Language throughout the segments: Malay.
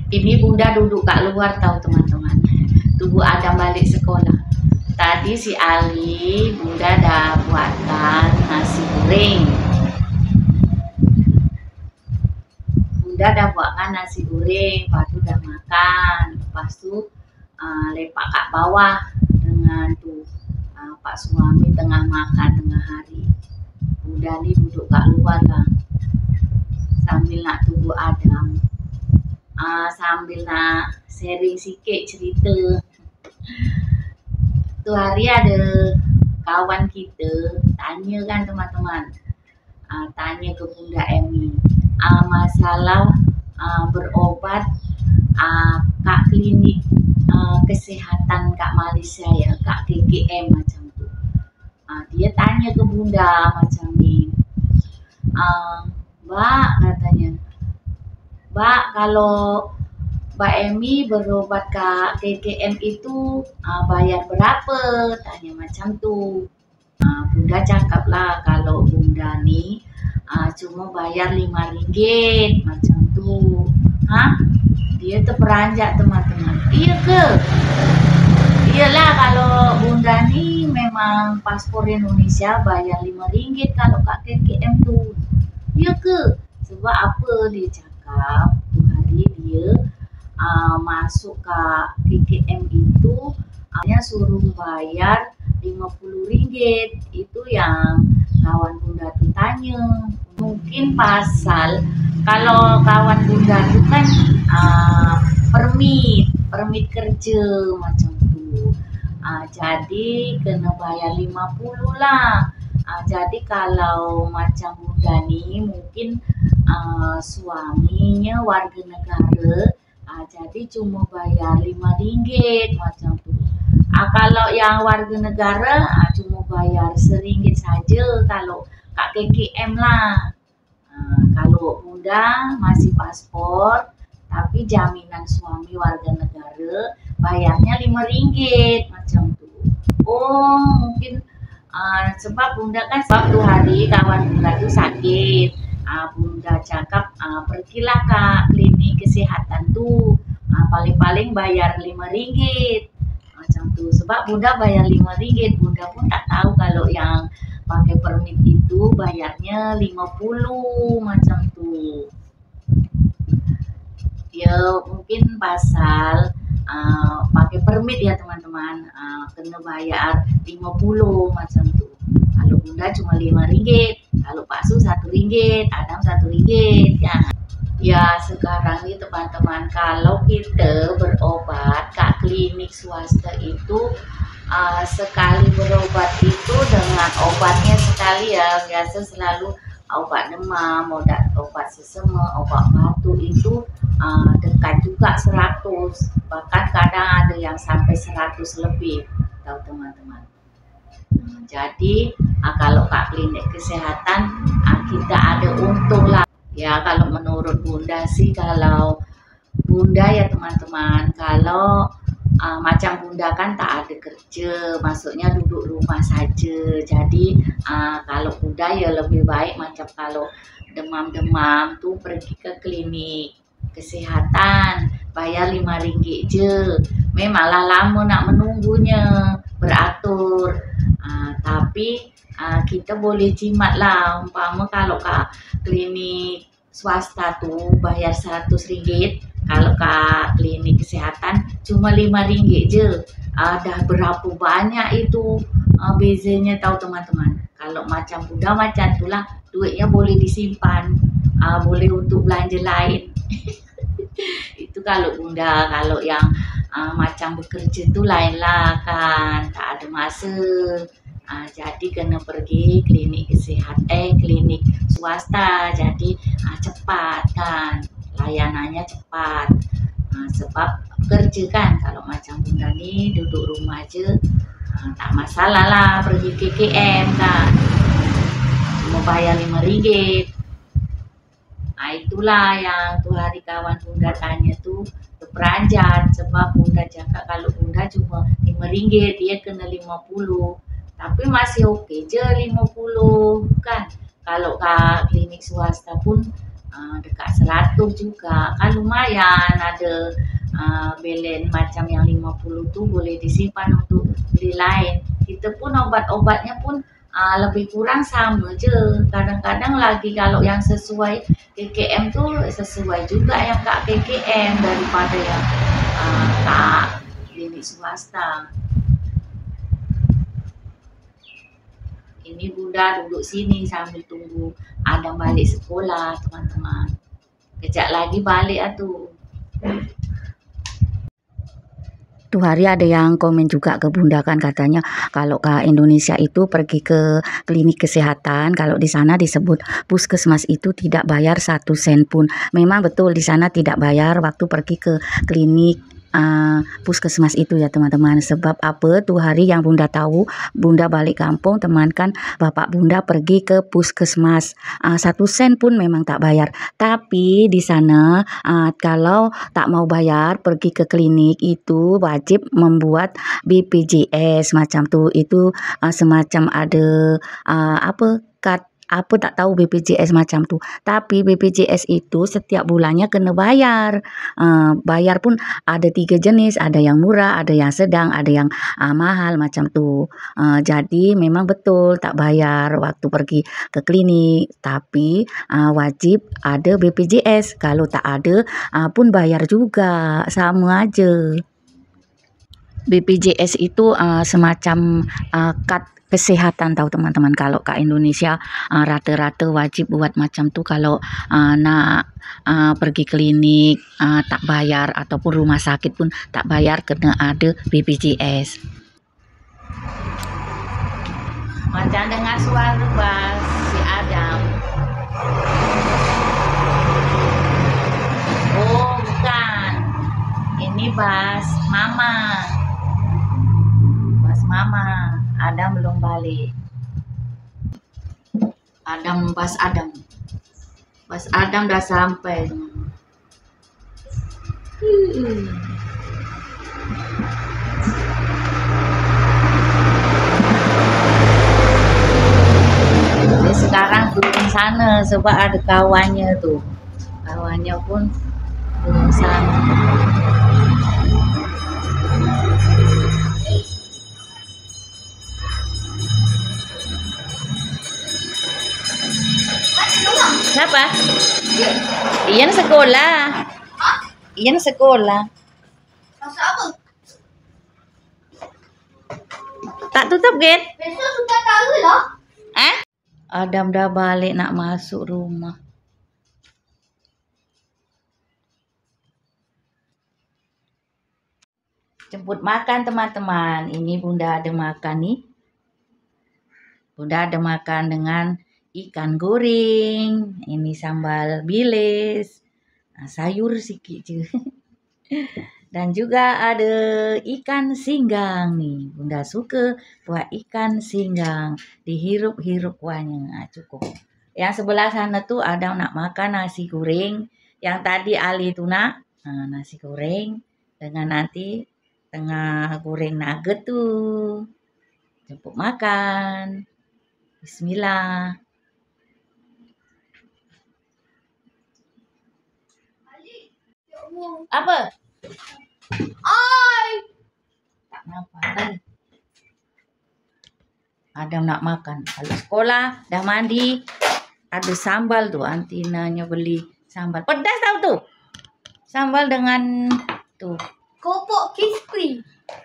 Ini bunda duduk kat luar tahu teman-teman. Tunggu Adam balik sekolah. Tadi si Ali bunda dah buatkan nasi goreng. Bunda dah buatkan nasi goreng, lepas tu dah makan. Lepas tu lepak kat bawah dengan tu pak suami tengah makan tengah hari. Bunda ni duduk kat luar lah sambil nak tunggu Adam. Sambil nak sharing sikit cerita. Tu hari ada kawan kita tanya kan teman-teman, tanya ke Bunda Emi masalah berobat kat klinik kesihatan kat Malaysia ya, kat KKM macam tu. Dia tanya ke Bunda macam ni, Mbak katanya, Mbak kalau Mbak Emi berobat ke KKM itu bayar berapa? Tanya macam tu. Bunda cakap lah kalau Bunda ni cuma bayar RM5 macam tu. Dia terperanjat teman-teman. Iya ke? Iyalah kalau Bunda ni memang paspor Indonesia bayar RM5 kalau kat KKM tu. Iya ke? Sebab apa dia cakap? Tu hari dia masuk ke KKM itu dia suruh bayar RM50. Itu yang kawan Bunda tu tanya. Mungkin pasal kalau kawan Bunda tu kan permit kerja macam tu. Jadi kena bayar 50 lah. Jadi kalau macam Bunda ni mungkin suaminya warga negara, jadi cuma bayar RM5 macam tu. Kalau yang warga negara cuma bayar RM1 saja kalau kat KKM lah. Kalau Bunda masih paspor tapi jaminan suami warga negara bayarnya RM5 macam tu. Oh mungkin sebab Bunda kan suatu hari kawan Bunda tu sakit. Bunda cakap pergilah ke klinik kesihatan tu, paling-paling bayar RM5 macam tu. Sebab Bunda bayar RM5, Bunda pun tak tahu kalau yang pakai permit itu bayarnya 50 macam tu. Ya mungkin pasal pakai permit ya teman-teman, kena bayar 50 macam tu. Kalau Bunda cuma RM5, kalau Pak Su RM1, Adam RM1 ya. Ya sekarang ni teman-teman, kalau kita berobat kat klinik swasta itu sekali berobat itu dengan obatnya sekali ya, biasa selalu obat demam, obat sesama, obat batuk itu dekat juga 100, bahkan kadang ada yang sampai 100 lebih, tahu teman-teman. Jadi kalau kat klinik kesihatan kita ada untung lah. Ya kalau menurut Bunda sih, kalau Bunda ya teman-teman, kalau macam Bunda kan tak ada kerja, maksudnya duduk rumah saja. Jadi kalau Bunda ya lebih baik macam kalau demam-demam tuh pergi ke klinik kesehatan, bayar RM5 je. Memanglah lama nak menunggunya, beratur. Tapi kita boleh jimat lah. Umpama kalau ke klinik swasta tu bayar RM100, kalau ke klinik kesihatan cuma RM5 je. Dah berapa banyak itu bezanya tahu teman-teman. Kalau macam Bunda macam itulah, duitnya boleh disimpan, boleh untuk belanja lain. Itu kalau Bunda. Kalau yang macam bekerja tu lain lah kan, tak ada masa. Jadi kena pergi klinik kesihatan, klinik swasta. Jadi cepat kan, layanannya cepat. Sebab kerja kan, kalau macam Bunda ni duduk rumah je, tak masalah lah pergi KKM kan, cuma bayar RM5. Itulah yang tu hari kawan Bunda tanya tu terperanjat, sebab Bunda cakap kalau Bunda cuma RM5, dia kena 50. Tapi masih okey je 50 kan. Kalau ke klinik swasta pun dekat 100 juga. Kan lumayan ada balance macam yang 50 tu boleh disimpan untuk beli lain. Kita pun obat-obatnya pun lebih kurang sama je. Kadang-kadang lagi kalau yang sesuai KKM tu sesuai juga yang kat KKM daripada yang tak klinik swasta. Ini Bunda duduk sini sambil tunggu Adam balik sekolah, teman-teman. Kejap lagi balik lah tu. Tuh hari ada yang komen juga ke Bunda kan, katanya kalau ke Indonesia itu pergi ke klinik kesehatan, kalau di sana disebut puskesmas itu tidak bayar 1 sen pun. Memang betul di sana tidak bayar waktu pergi ke klinik puskesmas itu ya teman-teman. Sebab apa tuh hari yang Bunda tahu, Bunda balik kampung, teman kan bapak Bunda pergi ke puskesmas, 1 sen pun memang tak bayar. Tapi di sana kalau tak mau bayar pergi ke klinik itu wajib membuat BPJS macam tu. Itu semacam ada apa tak tahu BPJS macam tu. Tapi BPJS itu setiap bulannya kena bayar. Bayar pun ada 3 jenis, ada yang murah, ada yang sedang, ada yang mahal macam tu. Jadi memang betul tak bayar waktu pergi ke klinik, tapi wajib ada BPJS. Kalau tak ada pun bayar juga, sama aja. BPJS itu semacam kad kesehatan tahu teman-teman. Kalau ke Indonesia rata-rata wajib buat macam tu kalau nak pergi klinik tak bayar, ataupun rumah sakit pun tak bayar, kena ada BPJS. Macam dengar suara bas si Adam. Oh bukan, ini bas mama. Bas mama. Adam belum balik. Bas Adam dah sampai. Dia sekarang turun sana sebab ada kawannya tu. Kawannya pun turun sana. Siapa? Iyan sekolah. Iyan sekolah. Masa apa? Tak tutup gate? Besok sudah tahu lah. Adam dah balik nak masuk rumah. Jemput makan teman-teman. Ini Bunda ada makan nih. Bunda ada makan dengan ikan goreng. Ini sambal bilis. Sayur sikit je. Dan juga ada ikan singgang nih. Bunda suka buat ikan singgang. Dihirup-hirup kuahnya. Cukup. Yang sebelah sana tuh ada nak makan nasi goreng. Yang tadi Ali tuh nak nasi goreng. Dengan nanti tengah goreng nugget tuh. Jemput makan. Bismillah. Apa? Tak nampak. Adam nak makan. Kalau sekolah dah mandi, ada sambal tu. Antinanya beli sambal. Pedas tau tu. Sambal dengan tu. Kopok crispy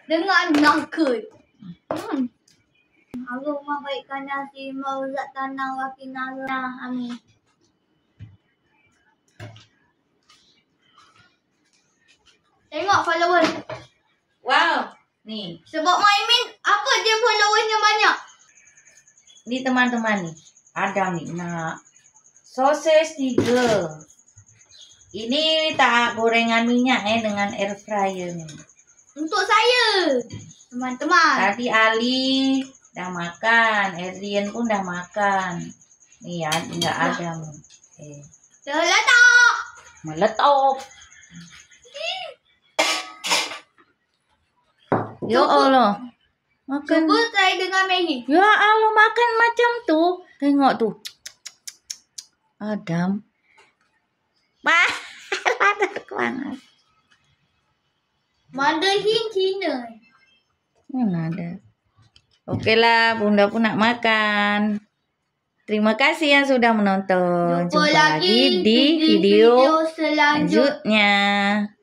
dengan nugget. Allahumma baikkan nasi mauzat tanah wakinana. Amin. Tengok followers. Wow. Nih. Sebab Maimin apa dia followersnya banyak? Ni teman-teman nih. Adam nih nak sosis 3. Ini tak gorengan minyak dengan air fryer nih. Untuk saya. Teman-teman. Tadi Ali dah makan, Adrian pun dah makan. Nih ya, enggak ada. Terletak. Meletup. Ya Allah. Makan. Cuba try dengan Maggi. Ya Allah, makan macam tu. Tengok tu. Adam. Ada panas. Mandarin Cina. Mana ada. Okey lah, Bunda pun nak makan. Terima kasih yang sudah menonton. Jumpa lagi di video selanjutnya. selanjutnya.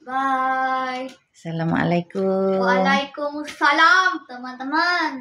Bye. Assalamualaikum. Waalaikumsalam teman-teman.